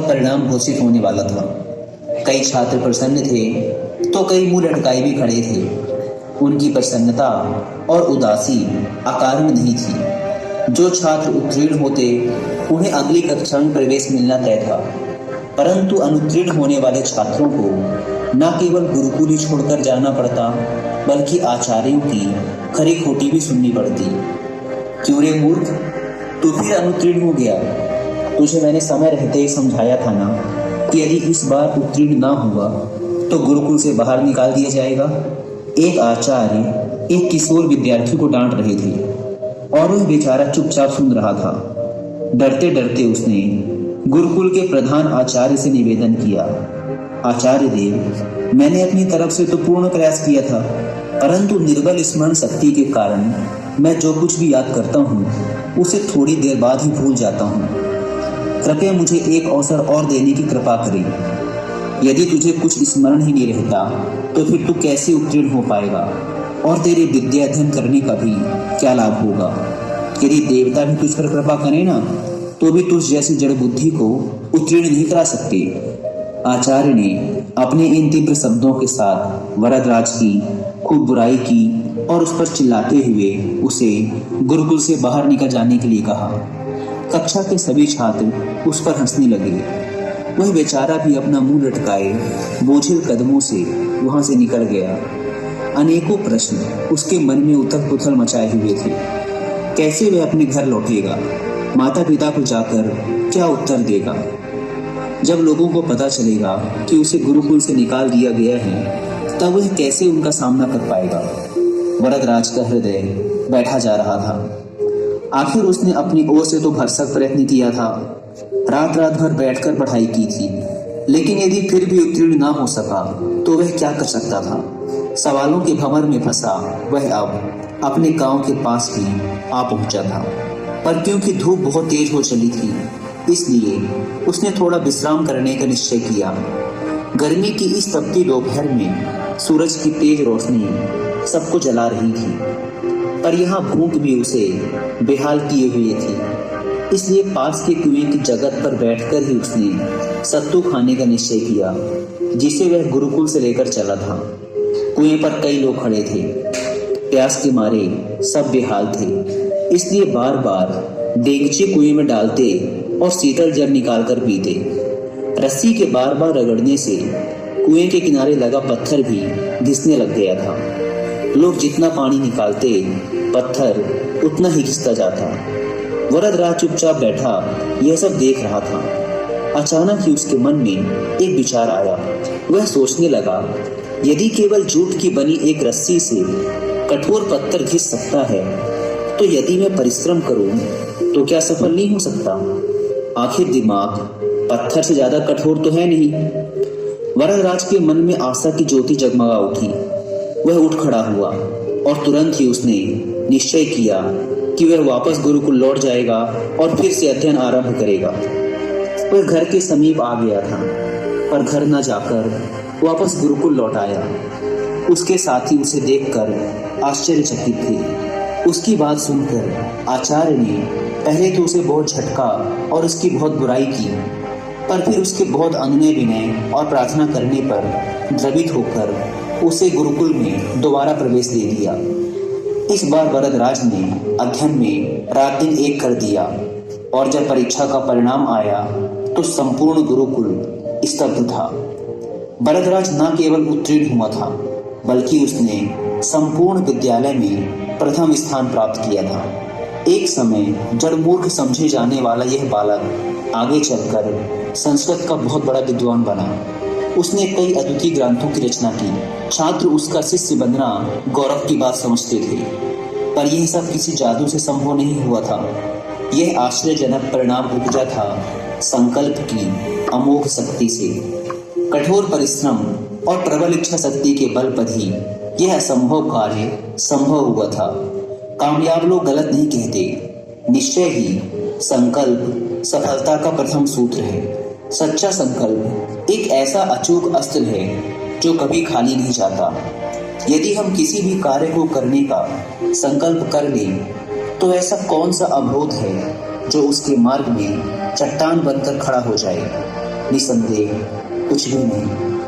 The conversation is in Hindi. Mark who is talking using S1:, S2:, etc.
S1: परिणाम घोषित होने वाला था। कई छात्र प्रसन्न थे तो कई मुंह लटकाए भी खड़े थे। उनकी प्रसन्नता और उदासी अकारण नहीं थी। जो छात्र उत्तीर्ण होते उन्हें अगली कक्षा में प्रवेश मिलना तय था, परंतु अनुत्तीर्ण होने वाले छात्रों को न केवल गुरुकुल ही छोड़कर जाना पड़ता, बल्कि आचार्यों की खरी खोटी भी सुननी पड़ती। क्यों रे मूर्ख, तू फिर अनुत्तीर्ण हो गया? तुझे मैंने समय रहते ही समझाया था ना कि यदि इस बार उत्तीर्ण ना हुआ तो गुरुकुल से बाहर निकाल दिया जाएगा। एक आचार्य एक किशोर विद्यार्थी को डांट रहे थे और वह बेचारा चुपचाप सुन रहा था। डरते डरते उसने गुरुकुल के प्रधान आचार्य से निवेदन किया, आचार्य देव, मैंने अपनी तरफ से तो पूर्ण प्रयास किया था, परंतु निर्बल स्मरण शक्ति के कारण मैं जो कुछ भी याद करता हूँ उसे थोड़ी देर बाद ही भूल जाता हूँ। कृपया मुझे एक अवसर और देने की कृपा करें। यदि तुझे कुछ स्मरण ही नहीं रहता तो फिर तू कैसे उत्तीर्ण हो पाएगा और तेरे विद्या अध्ययन करने का भी क्या लाभ होगा? यदि देवता भी तुझ पर कृपा करें ना तो भी तुझ जैसी जड़ बुद्धि को उत्तीर्ण नहीं करा सकते। आचार्य ने अपने इन तीव्र शब्दों के साथ वरदराज की खूब बुराई की और उस पर चिल्लाते हुए उसे गुरुकुल से बाहर निकल जाने के लिए कहा। कक्षा के सभी छात्र उस पर हंसने लगे। वह बेचारा भी अपना मुंह लटकाए बोझिल कदमों से वहां से निकल गया। अनेकों प्रश्न उसके मन में उथल पुथल मचाए हुए थे। कैसे वह अपने घर लौटेगा? माता पिता को जाकर क्या उत्तर देगा? जब लोगों को पता चलेगा कि उसे गुरुकुल से निकाल दिया गया है, तब वह कैसे उनका सामना कर पाएगा? वरदराज का हृदय बैठा जा रहा था। आखिर उसने अपनी ओर से तो भरसक प्रयत्न किया था, रात रात भर बैठकर पढ़ाई की थी, लेकिन यदि फिर भी उत्तीर्ण ना हो सका तो वह क्या कर सकता था? सवालों के भंवर में फंसा वह अब अपने गांव के पास ही आ पहुंचा था, पर क्योंकि धूप बहुत तेज हो चली थी, इसलिए उसने थोड़ा विश्राम करने का निश्चय किया। गर्मी की इस तपती दोपहर में सूरज की तेज रोशनी सबको जला रही थी, पर यहाँ भूख भी उसे बेहाल किए हुए थी। इसलिए पास के कुएं की जगत पर बैठकर ही उसने सत्तू खाने का निश्चय किया, जिसे वह गुरुकुल से लेकर चला था। कुएं पर कई लोग खड़े थे। प्यास के मारे सब बेहाल थे, इसलिए बार बार डेगची कुएं में डालते और शीतल जल निकालकर पीते। रस्सी के बार बार रगड़ने से कुएं के किनारे लगा पत्थर भी घिसने लग गया था। लोग जितना पानी निकालते, पत्थर उतना ही घिसता जाता। वरदराज चुपचाप बैठा यह सब देख रहा था। अचानक ही उसके मन में एक विचार आया। वह सोचने लगा, यदि केवल जूट की बनी एक रस्सी से कठोर पत्थर घिस सकता है, तो यदि मैं परिश्रम करूं तो क्या सफल नहीं हो सकता? आखिर दिमाग पत्थर से ज्यादा कठोर तो है नहीं। वरदराज के मन में आशा की ज्योति जगमगा उठी। वह उठ खड़ा हुआ और तुरंत ही उसने निश्चय किया कि वह वापस गुरुकुल लौट जाएगा और फिर से अध्ययन आरंभ करेगा। वह घर के समीप आ गया था, पर घर न जाकर वापस गुरुकुल लौट आया। उसके साथी उसे देखकर आश्चर्यचकित थे। उसकी बात सुनकर आचार्य ने पहले तो उसे बहुत झटका और उसकी बहुत बुराई की, पर फिर उसके बहुत अनुनय विनय और प्रार्थना करने पर द्रवित होकर उसे गुरुकुल में दोबारा प्रवेश दे दिया। इस बार वरदराज ने अध्ययन में रात दिन एक कर दिया, और जब परीक्षा का परिणाम आया तो संपूर्ण गुरुकुल स्तब्ध था। वरदराज न केवल उत्तीर्ण हुआ था, बल्कि उसने संपूर्ण विद्यालय में प्रथम स्थान प्राप्त किया था। एक समय जड़ मूर्ख समझे जाने वाला यह बालक आगे चलकर संस्कृत का बहुत बड़ा विद्वान बना। उसने कई अद्वितीय ग्रंथों की रचना की। छात्र उसका शिष्य बनना गौरव की बात समझते थे, पर यह सब किसी जादू से संभव नहीं हुआ था। यह आश्चर्यजनक परिणाम उपजा था संकल्प की अमोघ शक्ति से। कठोर परिश्रम और प्रबल इच्छा शक्ति के बल पर ही यह असंभव कार्य संभव हुआ था। कामयाब लोग गलत नहीं कहते। निश्चय ही संकल्प सफलता का प्रथम सूत्र है। सच्चा संकल्प एक ऐसा अचूक अस्त्र है जो कभी खाली नहीं जाता। यदि हम किसी भी कार्य को करने का संकल्प कर लें, तो ऐसा कौन सा अवरोध है जो उसके मार्ग में चट्टान बनकर खड़ा हो जाए? निसंदेह कुछ भी नहीं।